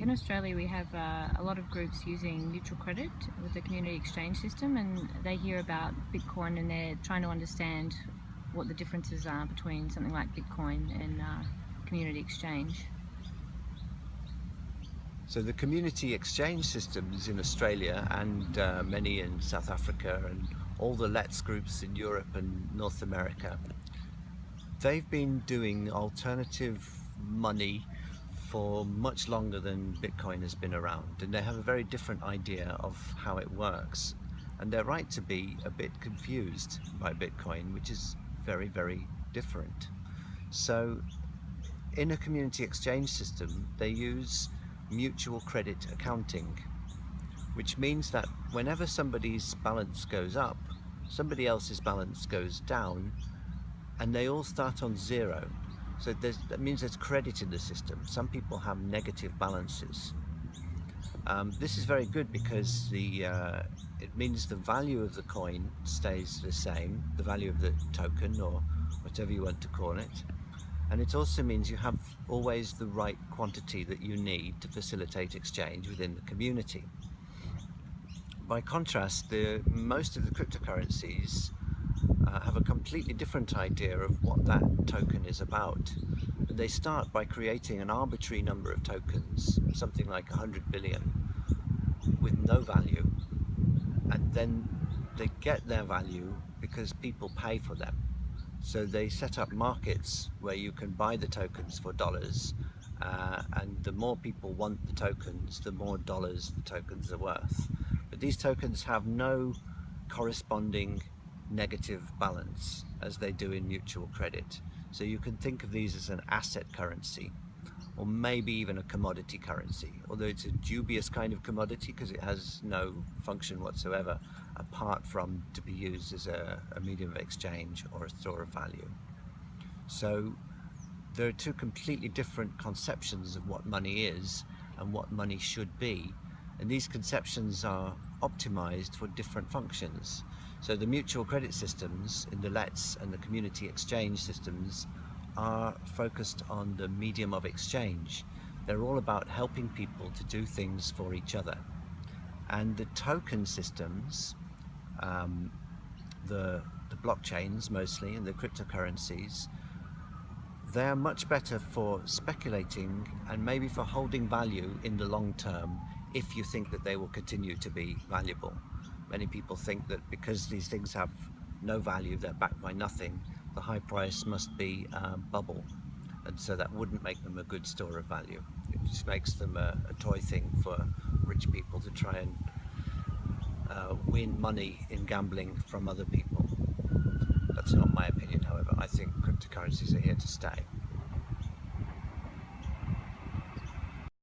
in Australia we have a lot of groups using neutral credit with the community exchange system, and they hear about Bitcoin and they're trying to understand what the differences are between something like Bitcoin and community exchange. So the community exchange systems in Australia and many in South Africa and all the Let's groups in Europe and North America, they've been doing alternative money for much longer than Bitcoin has been around, and they have a very different idea of how it works, and they're right to be a bit confused by Bitcoin, which is very, very different. So in a community exchange system they use mutual credit accounting, which means that whenever somebody's balance goes up, somebody else's balance goes down, and they all start on zero. So that means there's credit in the system. Some people have negative balances. This is very good because it means the value of the coin stays the same, the value of the token or whatever you want to call it. And it also means you have always the right quantity that you need to facilitate exchange within the community. By contrast, most of the cryptocurrencies have a completely different idea of what that token is about. And they start by creating an arbitrary number of tokens, something like 100 billion, with no value. And then they get their value because people pay for them. So they set up markets where you can buy the tokens for dollars, and the more people want the tokens, the more dollars the tokens are worth. But these tokens have no corresponding negative balance as they do in mutual credit. So you can think of these as an asset currency, or maybe even a commodity currency, although it's a dubious kind of commodity because it has no function whatsoever apart from to be used as a medium of exchange or a store of value. So there are two completely different conceptions of what money is and what money should be, and these conceptions are optimized for different functions. So the mutual credit systems in the Let's and the community exchange systems are focused on the medium of exchange. They're all about helping people to do things for each other. And the token systems, the blockchains mostly, and the cryptocurrencies, they're much better for speculating and maybe for holding value in the long term if you think that they will continue to be valuable. Many people think that because these things have no value, they're backed by nothing, the high price must be a bubble, and so that wouldn't make them a good store of value. It just makes them a toy thing for rich people to try and win money in gambling from other people. That's not my opinion, however. I think cryptocurrencies are here to stay.